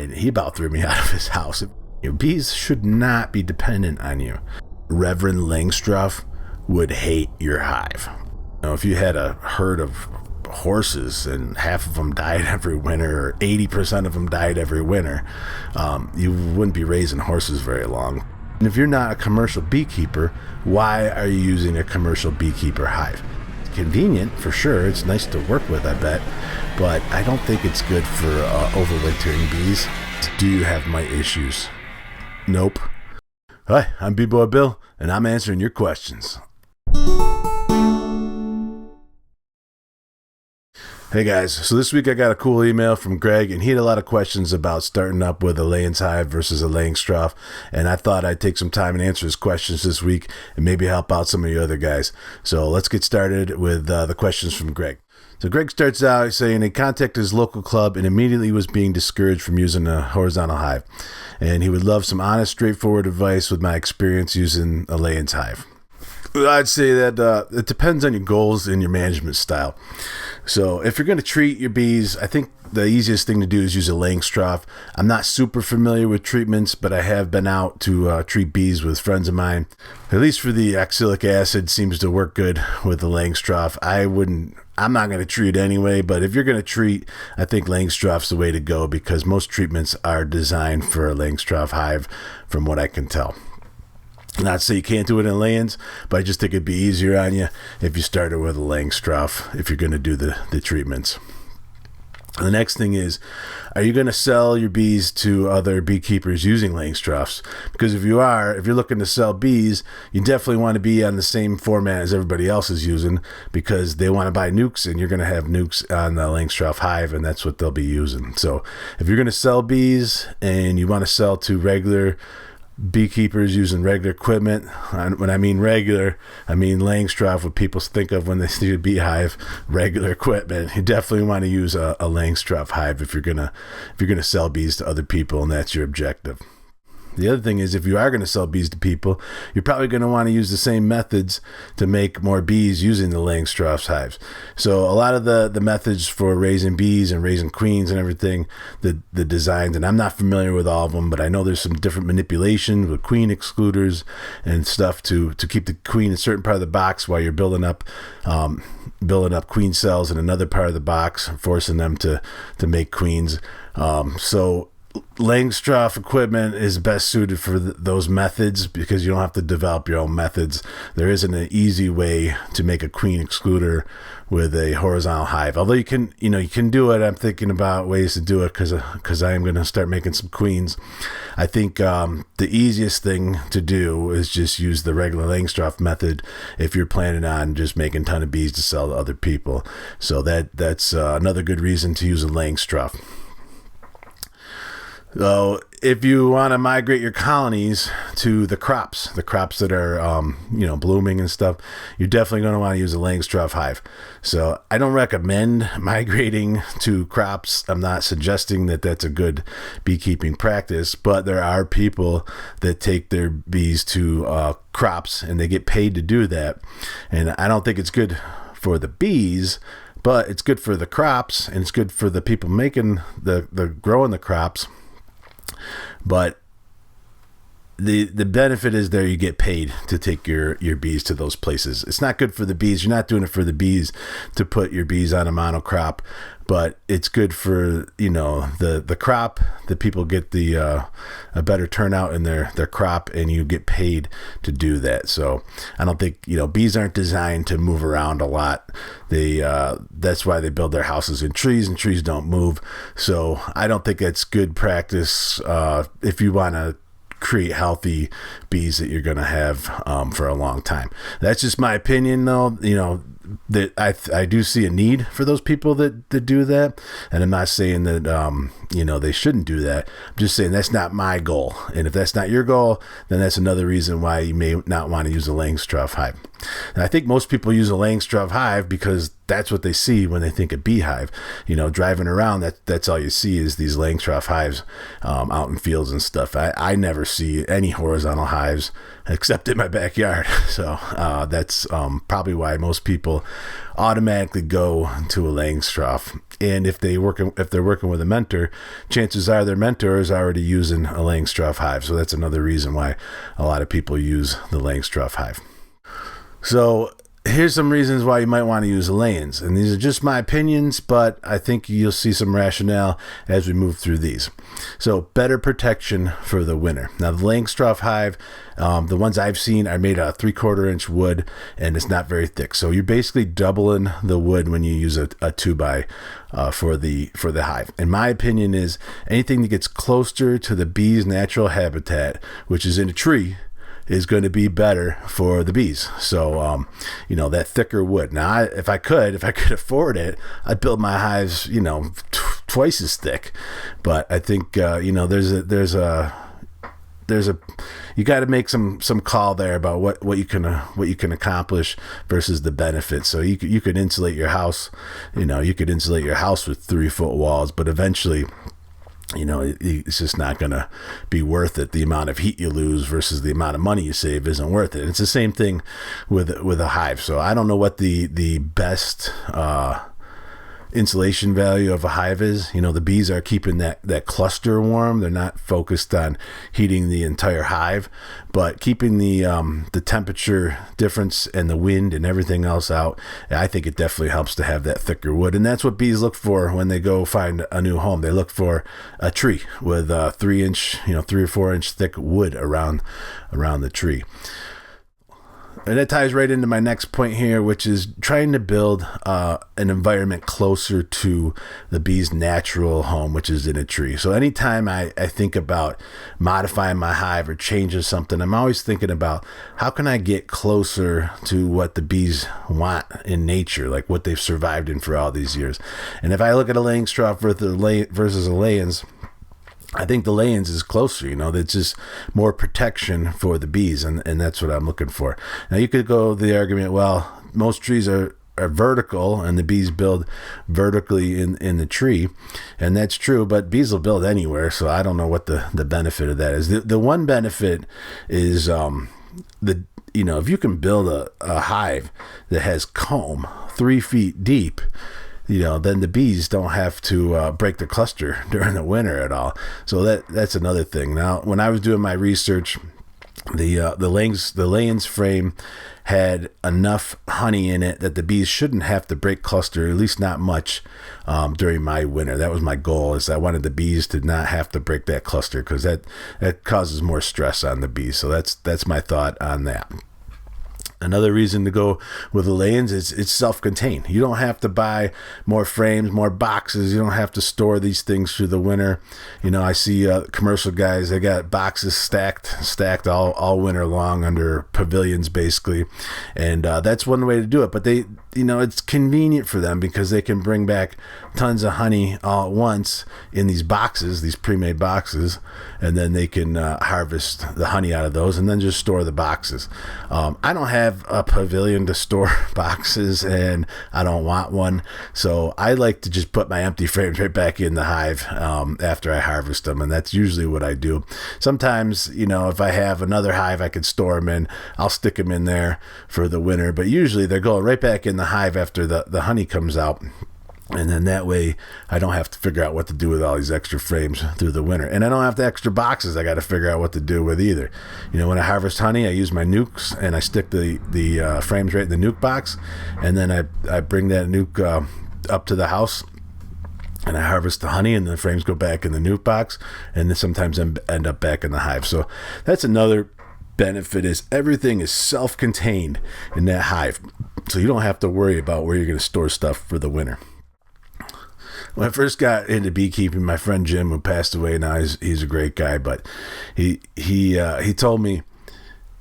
and he about threw me out of his house. Your bees should not be dependent on you. Reverend Langstroth would hate your hive. If you had a herd of horses and half of them died every winter, or 80% of them died every winter, you wouldn't be raising horses very long. And if you're not a commercial beekeeper, why are you using a commercial beekeeper hive? It's convenient for sure. It's nice to work with, I bet, but I don't think it's good for overwintering bees. Do you have mite issues? Nope. Hi, I'm B-Boy Bill, and I'm answering your questions. Hey guys, so this week I got a cool email from Greg, and he had a lot of questions about starting up with a Layens hive versus a Langstroth, and I thought I'd take some time and answer his questions this week and maybe help out some of you other guys. So let's get started with the questions from Greg. So Greg starts out saying he contacted his local club and immediately was being discouraged from using a horizontal hive, and he would love some honest, straightforward advice with my experience using a Layens hive. I'd say that it depends on your goals and your management style. So if you're going to treat your bees, I think the easiest thing to do is use a Langstroth. I'm not super familiar with treatments, but I have been out to treat bees with friends of mine. At least for the oxalic acid, seems to work good with the Langstroth. I'm not going to treat anyway, but if you're going to treat, I think Langstroth's the way to go because most treatments are designed for a Langstroth hive, from what I can tell. Not to say you can't do it in Layens, but I just think it'd be easier on you if you started with a Langstroth if you're going to do the treatments. The next thing is, are you going to sell your bees to other beekeepers using Langstroths? Because if you're looking to sell bees, you definitely want to be on the same format as everybody else is using because they want to buy nukes, and you're going to have nukes on the Langstroth hive, and that's what they'll be using. So if you're going to sell bees and you want to sell to regular beekeepers using regular equipment, when I mean regular, I mean Langstroth, what people think of when they see a beehive, regular equipment. You definitely want to use a Langstroth hive if you're gonna sell bees to other people and that's your objective. The other thing is, if you are going to sell bees to people, you're probably going to want to use the same methods to make more bees using the Langstroth hives. So a lot of the methods for raising bees and raising queens and everything, the designs, and I'm not familiar with all of them, but I know there's some different manipulations with queen excluders and stuff to keep the queen in a certain part of the box while you're building up queen cells in another part of the box, forcing them to make queens. So Langstroth equipment is best suited for those methods because you don't have to develop your own methods. There isn't an easy way to make a queen excluder with a horizontal hive. Although you can do it. I'm thinking about ways to do it because I am going to start making some queens. I think the easiest thing to do is just use the regular Langstroth method if you're planning on just making a ton of bees to sell to other people. So that's another good reason to use a Langstroth. So if you want to migrate your colonies to the crops that are, blooming and stuff, you're definitely going to want to use a Langstroth hive. So I don't recommend migrating to crops. I'm not suggesting that that's a good beekeeping practice, but there are people that take their bees to crops and they get paid to do that. And I don't think it's good for the bees, but it's good for the crops and it's good for the people making the growing the crops. But the benefit is there you get paid to take your bees to those places. It's not good for the bees. You're not doing it for the bees to put your bees on a monocrop, but it's good for the crop. The people get a better turnout in their crop, and you get paid to do that. So I don't think bees aren't designed to move around a lot. That's why they build their houses in trees, and trees don't move. So I don't think that's good practice if you want to create healthy bees that you're going to have for a long time. That's just my opinion, though. That I do see a need for those people that do that, and I'm not saying that they shouldn't do that. I'm just saying that's not my goal, and if that's not your goal, then that's another reason why you may not want to use a Langstroth hive. And I think most people use a Langstroth hive because that's what they see when they think of beehive. Driving around, that's all you see is these Langstroth hives out in fields and stuff. I never see any horizontal hives except in my backyard. So that's probably why most people automatically go to a Langstroth. And if they're working with a mentor, chances are their mentor is already using a Langstroth hive. So that's another reason why a lot of people use the Langstroth hive. So here's some reasons why you might want to use the Layens. And these are just my opinions, but I think you'll see some rationale as we move through these. So better protection for the winter. Now the Langstroth hive, the ones I've seen are made out of 3/4 inch wood, and it's not very thick. So you're basically doubling the wood when you use a 2x for the hive. And my opinion is anything that gets closer to the bee's natural habitat, which is in a tree, is going to be better for the bees. So, that thicker wood. Now, if I could afford it, I'd build my hives, twice as thick. But I think, there's a you got to make some call there about what you can accomplish versus the benefits. So you could insulate your house, you could insulate your house with 3-foot walls, but eventually, it's just not going to be worth it. The amount of heat you lose versus the amount of money you save isn't worth it. And it's the same thing with a hive. So I don't know what the best insulation value of a hive is. The bees are keeping that cluster warm. They're not focused on heating the entire hive, but keeping the temperature difference and the wind and everything else out. I think it definitely helps to have that thicker wood. And that's what bees look for when they go find a new home. They look for a tree with 3 or 4 inch thick wood around the tree. And that ties right into my next point here, which is trying to build an environment closer to the bee's natural home, which is in a tree. So anytime I think about modifying my hive or changing something, I'm always thinking about how can I get closer to what the bees want in nature, like what they've survived in for all these years. And if I look at a Langstroth versus a Layens, I think the Layens is closer, that's just more protection for the bees, and that's what I'm looking for. Now, you could go the argument, well, most trees are vertical, and the bees build vertically in the tree, and that's true, but bees will build anywhere, so I don't know what the benefit of that is. The one benefit is if you can build a hive that has comb 3 feet deep, then the bees don't have to break the cluster during the winter at all. So that's another thing. Now, when I was doing my research, the Layens frame had enough honey in it that the bees shouldn't have to break cluster, at least not much, during my winter. That was my goal, is I wanted the bees to not have to break that cluster, because that causes more stress on the bees. So that's my thought on that. Another reason to go with the Layens is it's self-contained. You don't have to buy more frames, more boxes. You don't have to store these things through the winter. I see commercial guys, they got boxes stacked all winter long under pavilions, basically. And that's one way to do it. But it's convenient for them because they can bring back tons of honey all at once in these boxes, these pre-made boxes, and then they can harvest the honey out of those and then just store the boxes. I don't have a pavilion to store boxes, and I don't want one, so I like to just put my empty frames right back in the hive after I harvest them, and that's usually what I do. Sometimes, if I have another hive I could store them in, I'll stick them in there for the winter, but usually they're going right back in the hive after the honey comes out. And then that way I don't have to figure out what to do with all these extra frames through the winter. And I don't have the extra boxes I got to figure out what to do with either. When I harvest honey, I use my nukes and I stick the frames right in the nuke box. And then I bring that nuke up to the house and I harvest the honey, and the frames go back in the nuke box, and then sometimes end up back in the hive. So that's another benefit, is everything is self-contained in that hive. So you don't have to worry about where you're going to store stuff for the winter. When I first got into beekeeping, my friend Jim, who passed away now, he's a great guy, but he told me,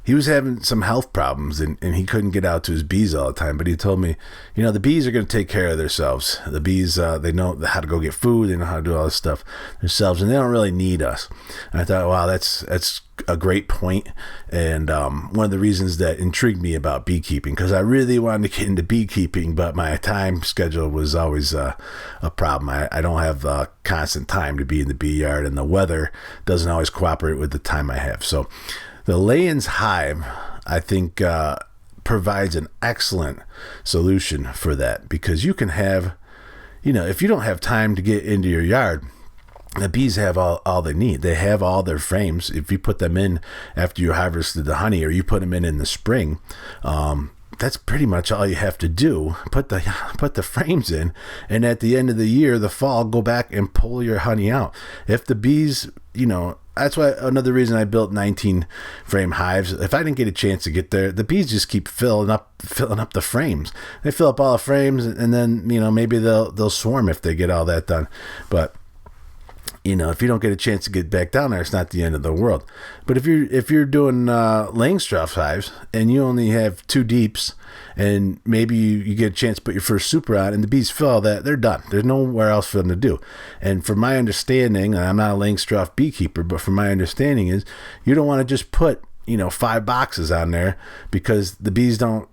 he was having some health problems and he couldn't get out to his bees all the time. But he told me, the bees are going to take care of themselves. The bees, they know how to go get food. They know how to do all this stuff themselves, and they don't really need us. And I thought, wow, that's a great point. And one of the reasons that intrigued me about beekeeping, because I really wanted to get into beekeeping, but my time schedule was always a problem. I don't have constant time to be in the bee yard, and the weather doesn't always cooperate with the time I have. So the Layens hive, I think, provides an excellent solution for that, because you can have, if you don't have time to get into your yard, the bees have all they need. They have all their frames. If you put them in after you harvested the honey, or you put them in the spring, that's pretty much all you have to do. Put the frames in, and at the end of the year, the fall, go back and pull your honey out. If the bees, that's why another reason I built 19 frame hives. If I didn't get a chance to get there, the bees just keep filling up the frames. They fill up all the frames, and then maybe they'll swarm if they get all that done. But if you don't get a chance to get back down there, it's not the end of the world. But if you're doing Langstroth hives and you only have 2 deeps, and maybe you get a chance to put your first super on, and the bees fill all that, they're done. There's nowhere else for them to do. And from my understanding, and I'm not a Langstroth beekeeper, but from my understanding is you don't want to just put 5 boxes on there, because the bees don't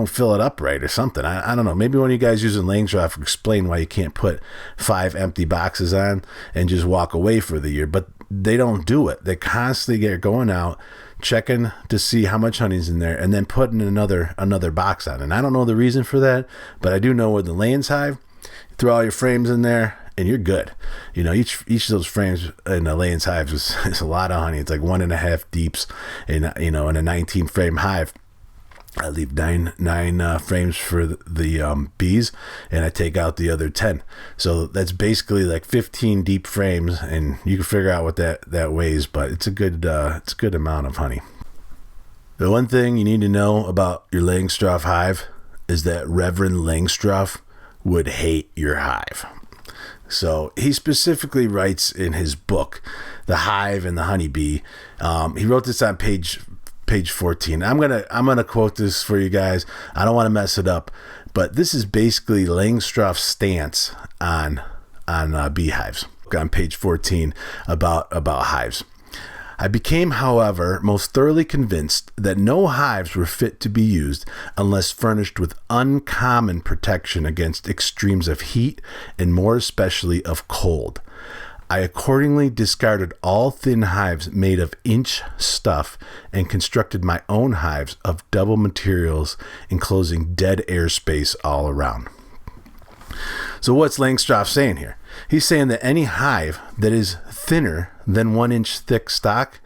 fill it up right or something. I don't know. Maybe one of you guys using Langstroth explain why you can't put 5 empty boxes on and just walk away for the year. But they don't do it. They constantly get going out, checking to see how much honey's in there, and then putting another box on. And I don't know the reason for that, but I do know with the Layens hive, you throw all your frames in there and you're good. Each of those frames in the Layens hives is a lot of honey. It's like 1.5 deeps in in a 19 frame hive. I leave nine frames for the bees, and I take out the other 10. So that's basically like 15 deep frames, and you can figure out what that weighs, but it's a good amount of honey. The one thing you need to know about your Langstroth hive is that Reverend Langstroth would hate your hive. So he specifically writes in his book, The Hive and the Honeybee. He wrote this on page 14. I'm gonna quote this for you guys. I don't want to mess it up, but this is basically Langstroth's stance on beehives. On page 14 about hives. I became, however, most thoroughly convinced that no hives were fit to be used unless furnished with uncommon protection against extremes of heat, and more especially of cold. I accordingly discarded all thin hives made of inch stuff and constructed my own hives of double materials, enclosing dead airspace all around. So what's Langstroth saying here? He's saying that any hive that is thinner than 1 inch thick stock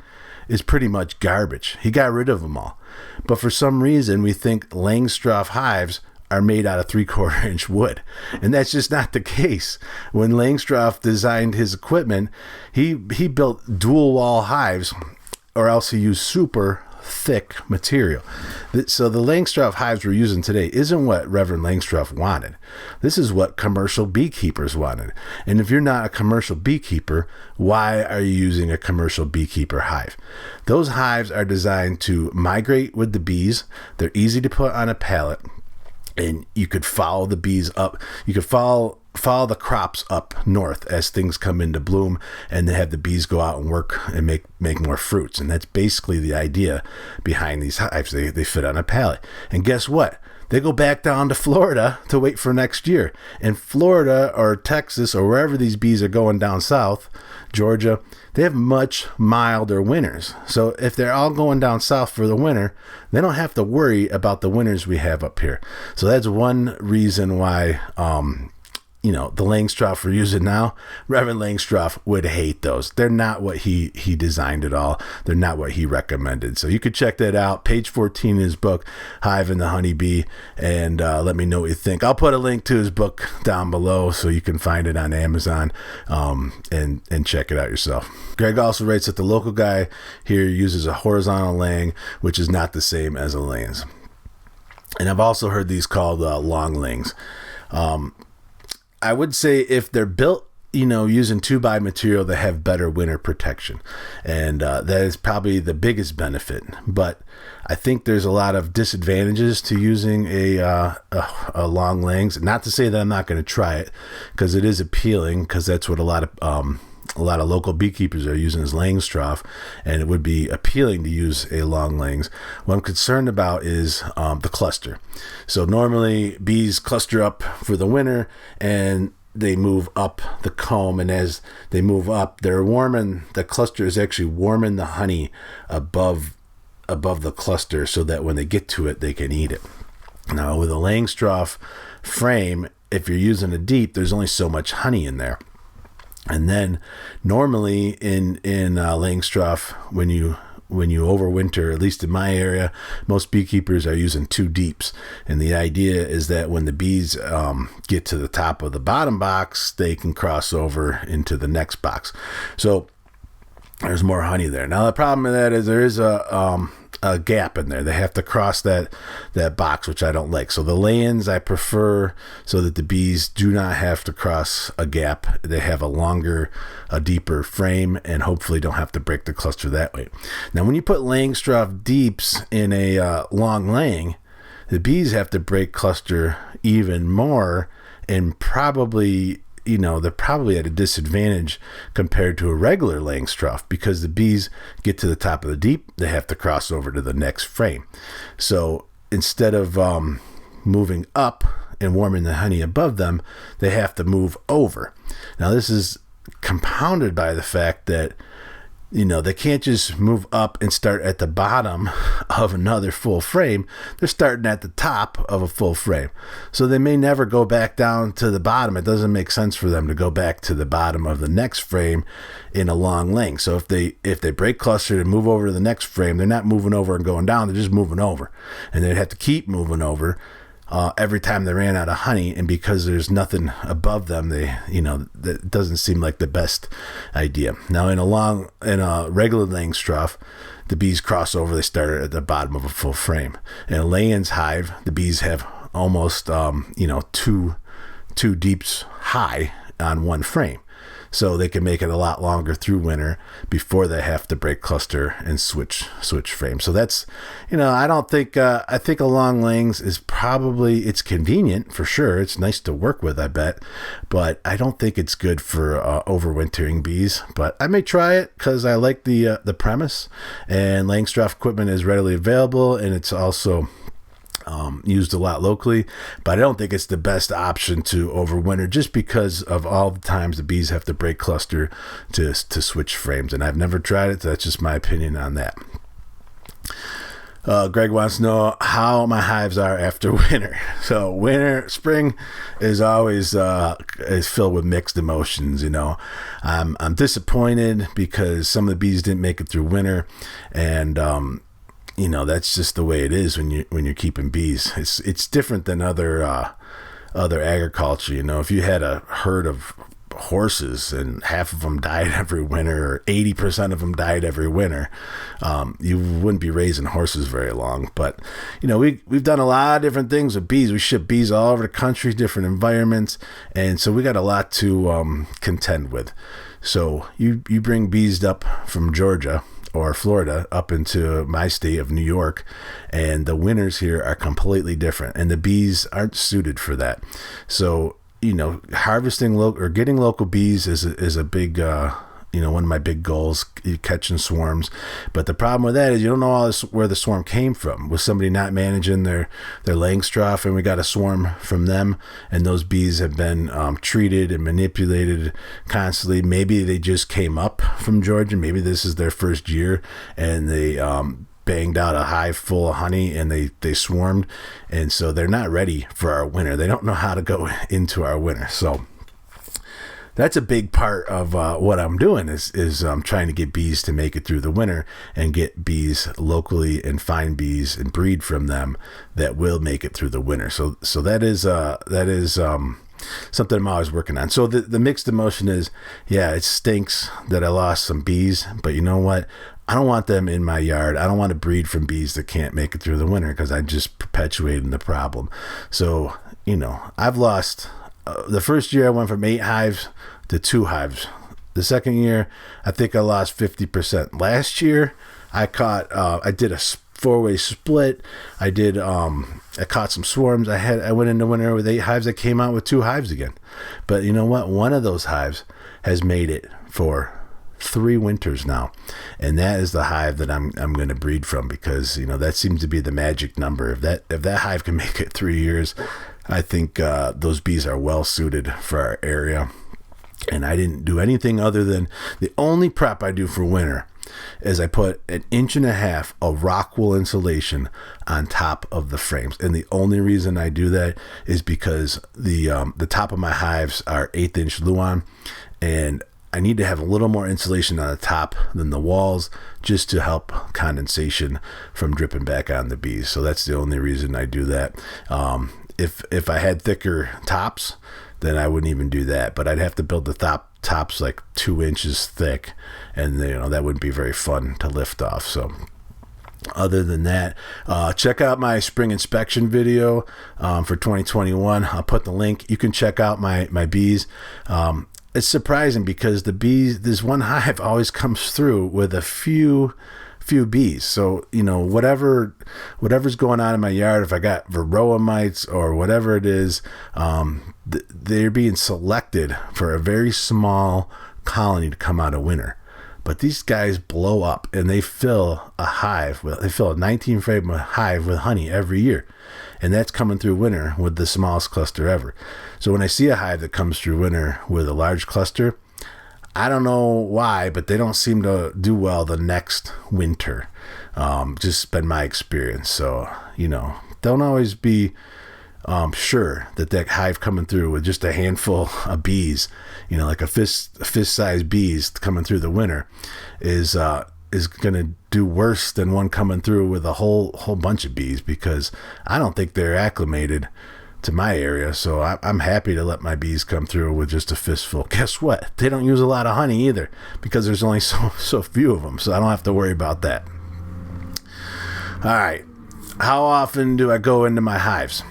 is pretty much garbage. He got rid of them all. But for some reason, we think Langstroth hives are made out of 3/4 inch wood. And that's just not the case. When Langstroth designed his equipment, he built dual wall hives, or else he used super thick material. So the Langstroth hives we're using today isn't what Reverend Langstroth wanted. This is what commercial beekeepers wanted. And if you're not a commercial beekeeper, why are you using a commercial beekeeper hive? Those hives are designed to migrate with the bees. They're easy to put on a pallet, and you could follow the bees up. You could follow the crops up north as things come into bloom, and they have the bees go out and work and make more fruits. And that's basically the idea behind these hives. They fit on a pallet. And guess what? They go back down to Florida to wait for next year. In Florida or Texas or wherever these bees are going down south, Georgia, they have much milder winters. So if they're all going down south for the winter, they don't have to worry about the winters we have up here. So that's one reason why the Langstroth we're using now, Reverend Langstroth would hate those. They're not what he designed at all. They're not what he recommended. So you could check that out. Page 14 in his book, Hive and the Honeybee, and let me know what you think. I'll put a link to his book down below so you can find it on Amazon and check it out yourself. Greg also writes that the local guy here uses a horizontal laying, which is not the same as a Layens. And I've also heard these called long layings. I would say if they're built using 2x material that have better winter protection. And that is probably the biggest benefit. But I think there's a lot of disadvantages to using a long Langs. Not to say that I'm not going to try it, because it is appealing, because that's what a lot of local beekeepers are using is Langstroth, and it would be appealing to use a long Langs. What I'm concerned about is the cluster. So normally bees cluster up for the winter, and they move up the comb, and as they move up, the cluster is actually warming the honey above the cluster, so that when they get to it, they can eat it. Now, with a Langstroth frame, if you're using a deep, there's only so much honey in there. And then normally in Langstroth, when you overwinter, at least in my area, most beekeepers are using 2 deeps. And the idea is that when the bees get to the top of the bottom box, they can cross over into the next box. So there's more honey there. Now, the problem with that is there is a gap in there. They have to cross that box, which I don't like. So the Layens I prefer, so that the bees do not have to cross a gap. They have a deeper frame, and hopefully don't have to break the cluster that way. Now, when you put Langstroth deeps in a long Lang, the bees have to break cluster even more, and probably they're probably at a disadvantage compared to a regular Langstroth, because the bees get to the top of the deep, they have to cross over to the next frame. So instead of moving up and warming the honey above them, they have to move over. Now, this is compounded by the fact that they can't just move up and start at the bottom of another full frame. They're starting at the top of a full frame. So they may never go back down to the bottom. It doesn't make sense for them to go back to the bottom of the next frame in a long Lang. So if they break cluster and move over to the next frame, they're not moving over and going down. They're just moving over. And they'd have to keep moving over every time they ran out of honey, and because there's nothing above them, that doesn't seem like the best idea. Now, in a regular Langstroth, the bees cross over, they start at the bottom of a full frame. In a Layens hive, the bees have almost two deeps high on one frame. So they can make it a lot longer through winter before they have to break cluster and switch frame. So that's, I don't think, I think a long Langs is probably, it's convenient for sure. It's nice to work with, I bet, but I don't think it's good for overwintering bees. But I may try it because I like the premise, and Langstroth equipment is readily available, and it's also used a lot locally, but I don't think it's the best option to overwinter, just because of all the times the bees have to break cluster to switch frames. And I've never tried it, so that's just my opinion on that. Greg wants to know how my hives are after winter. So spring is always is filled with mixed emotions. I'm disappointed because some of the bees didn't make it through winter, and that's just the way it is when you're keeping bees. It's different than other agriculture. If you had a herd of horses and half of them died every winter, or 80% of them died every winter, you wouldn't be raising horses very long. But we've done a lot of different things with bees. We ship bees all over the country, different environments, and so we got a lot to contend with. So you bring bees up from Georgia or Florida up into my state of New York, and the winters here are completely different, and the bees aren't suited for that. So harvesting or getting local bees is a big one of my big goals, catching swarms. But the problem with that is you don't know where the swarm came from. Was somebody not managing their Langstroth, and we got a swarm from them, and those bees have been treated and manipulated constantly. Maybe they just came up from Georgia. Maybe this is their first year, and they banged out a hive full of honey, and they swarmed, and so they're not ready for our winter. They don't know how to go into our winter. So that's a big part of what I'm doing is trying to get bees to make it through the winter, and get bees locally and find bees and breed from them that will make it through the winter. So that is something I'm always working on. So the mixed emotion is, yeah, it stinks that I lost some bees, but you know what? I don't want them in my yard. I don't want to breed from bees that can't make it through the winter, because I'm just perpetuating the problem. So, I've lost, the first year I went from 8 hives to 2 hives. The second year, I think I lost 50%. Last year, I did a 4-way split. I caught some swarms. I went into winter with 8 hives. I came out with 2 hives again. But you know what? One of those hives has made it for 3 winters now, and that is the hive that I'm going to breed from, because that seems to be the magic number. If that hive can make it 3 years, I think those bees are well suited for our area. And I didn't do anything other than, the only prep I do for winter is I put 1.5 inches of rock wool insulation on top of the frames. And the only reason I do that is because the top of my hives are 1/8 inch luan, and I need to have a little more insulation on the top than the walls, just to help condensation from dripping back on the bees. So that's the only reason I do that. If I had thicker tops, then I wouldn't even do that. But I'd have to build the tops like 2 inches thick, and that wouldn't be very fun to lift off. So other than that, check out my spring inspection video for 2021. I'll put the link. You can check out my bees. It's surprising because the bees, this one hive always comes through with a few bees. So whatever's going on in my yard, if I got varroa mites or whatever it is, they're being selected for a very small colony to come out of winter. But these guys blow up, and they fill a 19 frame hive with honey every year. And that's coming through winter with the smallest cluster ever. So when I see a hive that comes through winter with a large cluster, I don't know why, but they don't seem to do well the next winter. Just been my experience. So, don't always be sure that hive coming through with just a handful of bees, like a fist-sized bees coming through the winter is going to do worse than one coming through with a whole bunch of bees, because I don't think they're acclimated to my area. So I'm happy to let my bees come through with just a fistful. Guess what? They don't use a lot of honey either, because there's only so few of them. So I don't have to worry about that. All right. How often do I go into my hives?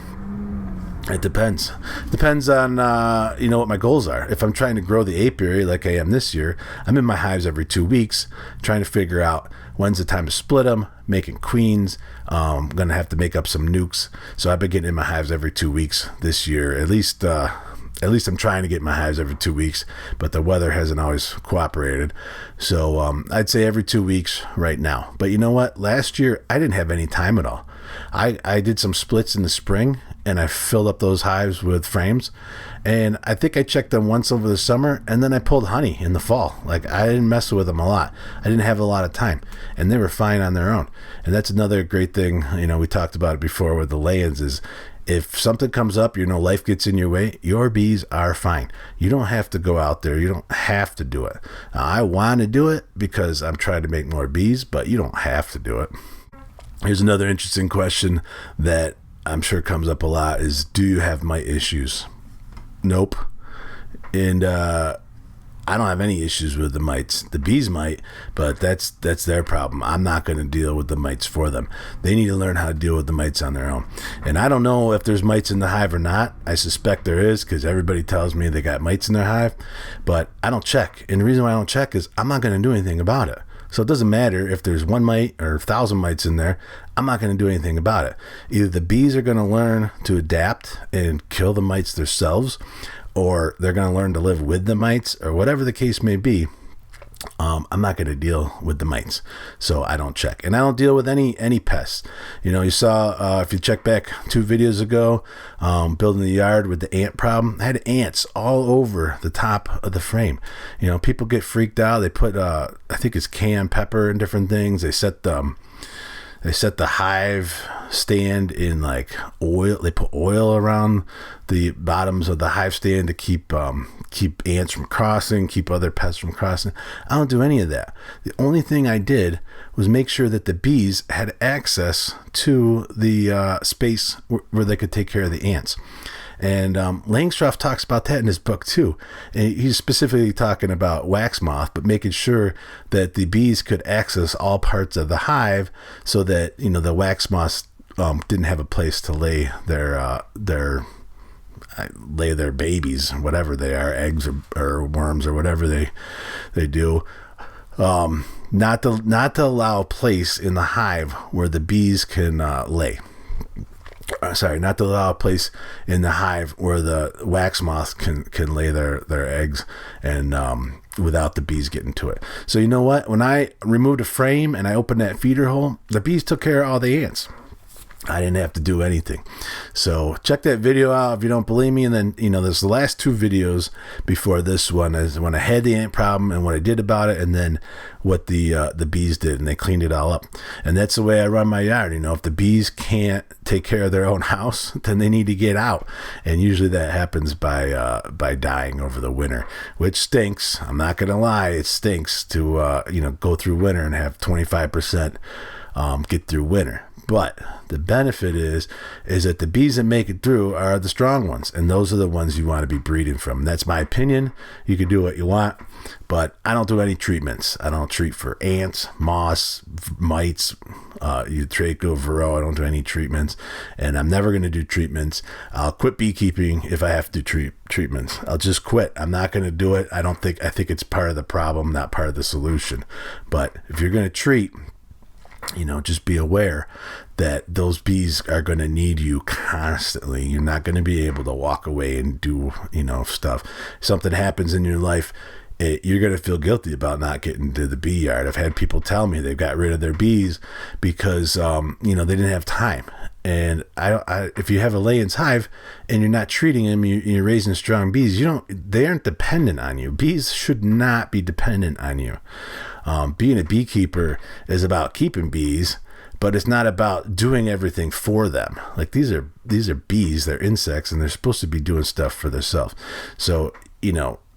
It depends. Depends on, what my goals are. If I'm trying to grow the apiary like I am this year, I'm in my hives every 2 weeks, trying to figure out when's the time to split them, making queens. I'm going to have to make up some nukes. So I've been getting in my hives every 2 weeks this year. At least I'm trying to get my hives every 2 weeks, but the weather hasn't always cooperated. So I'd say every 2 weeks right now. But you know what? Last year, I didn't have any time at all. I did some splits in the spring, and I filled up those hives with frames. And I think I checked them once over the summer, and then I pulled honey in the fall. Like, I didn't mess with them a lot. I didn't have a lot of time, and they were fine on their own. And that's another great thing, we talked about it before with the Layens, is if something comes up, life gets in your way, your bees are fine. You don't have to go out there. You don't have to do it. Now, I want to do it because I'm trying to make more bees, but you don't have to do it. Here's another interesting question that I'm sure comes up a lot is, do you have mite issues? Nope. And I don't have any issues with the mites. The bees might, but that's their problem. I'm not going to deal with the mites for them. They need to learn how to deal with the mites on their own. And I don't know if there's mites in the hive or not. I suspect there is, because everybody tells me they got mites in their hive, but I don't check. And the reason why I don't check is I'm not going to do anything about it. So it doesn't matter if there's 1 mite or 1,000 mites in there. I'm not going to do anything about it. Either the bees are going to learn to adapt and kill the mites themselves, or they're going to learn to live with the mites, or whatever the case may be. I'm not going to deal with the mites, so I don't check. And I don't deal with any pests. You saw, if you check back 2 videos ago, building the yard with the ant problem, I had ants all over the top of the frame. People get freaked out. They put, I think it's cayenne pepper and different things. They set the hive stand in like oil. They put oil around the bottoms of the hive stand to keep ants from crossing, keep other pests from crossing. I don't do any of that. The only thing I did was make sure that the bees had access to the space where they could take care of the ants. And Langstroth talks about that in his book too. And he's specifically talking about wax moth, but making sure that the bees could access all parts of the hive so that, the wax moths didn't have a place to lay their lay their babies, whatever they are, eggs or worms or whatever they do. Not to allow a place in the hive where the bees can lay. Not to allow a place in the hive where the wax moth can lay their eggs and without the bees getting to it. So you know what? When I removed a frame and I opened that feeder hole, the bees took care of all the ants. I didn't have to do anything. So check that video out if you don't believe me. And then, there's the last 2 videos before this one is when I had the ant problem and what I did about it, and then what the bees did, and they cleaned it all up. And that's the way I run my yard. If the bees can't take care of their own house, then they need to get out. And usually that happens by dying over the winter, which stinks. I'm not going to lie. It stinks to, go through winter and have 25% get through winter. But the benefit is that the bees that make it through are the strong ones, and those are the ones you want to be breeding from. And that's my opinion. You can do what you want, but I don't do any treatments. I don't treat for ants, moths, mites, Draco, varroa. I don't do any treatments, and I'm never going to do treatments. I'll quit beekeeping if I have to do treatments. I'll just quit. I'm not going to do it. I think it's part of the problem, not part of the solution. But if you're going to treat, just be aware that those bees are going to need you constantly. You're not going to be able to walk away and do, stuff. Something happens in your life, you're going to feel guilty about not getting to the bee yard. I've had people tell me they've got rid of their bees because, they didn't have time. And if you have a Layens hive and you're not treating them, you're raising strong bees, they aren't dependent on you. Bees should not be dependent on you. Being a beekeeper is about keeping bees, but it's not about doing everything for them. Like these are bees, they're insects, and they're supposed to be doing stuff for themselves. So,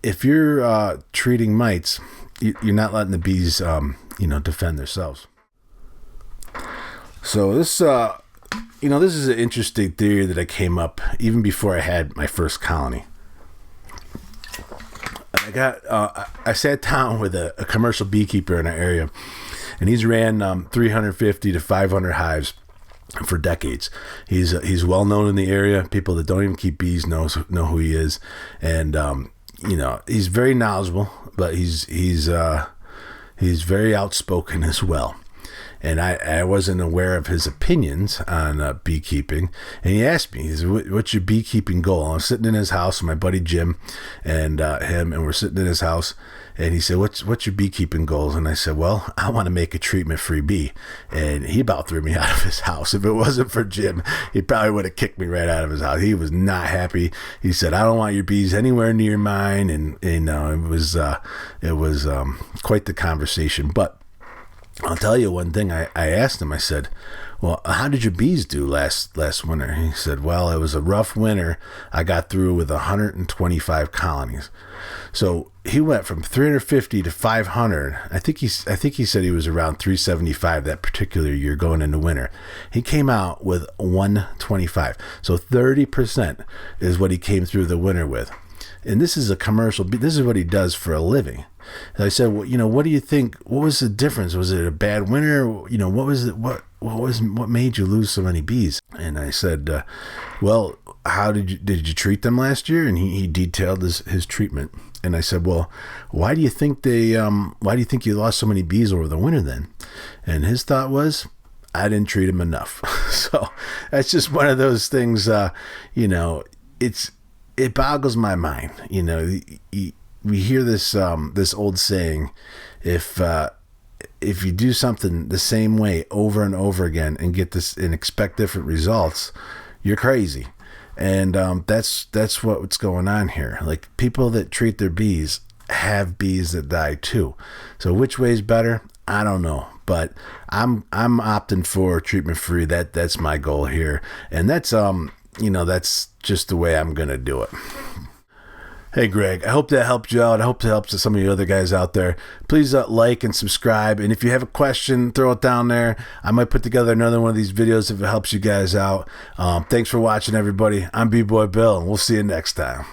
if you're treating mites, you're not letting the bees, defend themselves. So this, this is an interesting theory that I came up even before I had my first colony. I sat down with a commercial beekeeper in our area, and he's ran 350 to 500 hives for decades. He's well known in the area. People that don't even keep bees know who he is, and he's very knowledgeable, but he's very outspoken as well. And I wasn't aware of his opinions on beekeeping. And he asked me, what's your beekeeping goal? I was sitting in his house with my buddy Jim and him, and we're sitting in his house. And he said, what's your beekeeping goals? And I said, well, I want to make a treatment-free bee. And he about threw me out of his house. If it wasn't for Jim, he probably would have kicked me right out of his house. He was not happy. He said, I don't want your bees anywhere near mine. And it was quite the conversation. But I'll tell you one thing. I asked him, I said, well, how did your bees do last winter? He said, well, it was a rough winter. I got through with 125 colonies. So he went from 350 to 500. I think he said he was around 375 that particular year going into winter. He came out with 125. So 30% is what he came through the winter with. And this is a commercial. This is what he does for a living. And I said, well, what do you think? What was the difference? Was it a bad winter? What was it? What made you lose so many bees? And I said, well, how did you treat them last year? And he detailed his treatment. And I said, well, why do you think you lost so many bees over the winter then? And his thought was, I didn't treat them enough. So that's just one of those things. It boggles my mind. We hear this old saying, if you do something the same way over and over again and get this and expect different results, you're crazy. And that's what's going on here. Like, people that treat their bees have bees that die too. So which way is better? I don't know. But I'm opting for treatment free. That's my goal here. And that's that's just the way I'm gonna do it. Hey, Greg, I hope that helped you out. I hope it helps some of you other guys out there. Please like and subscribe. And if you have a question, throw it down there. I might put together another one of these videos if it helps you guys out. Thanks for watching, everybody. I'm B-Boy Bill, and we'll see you next time.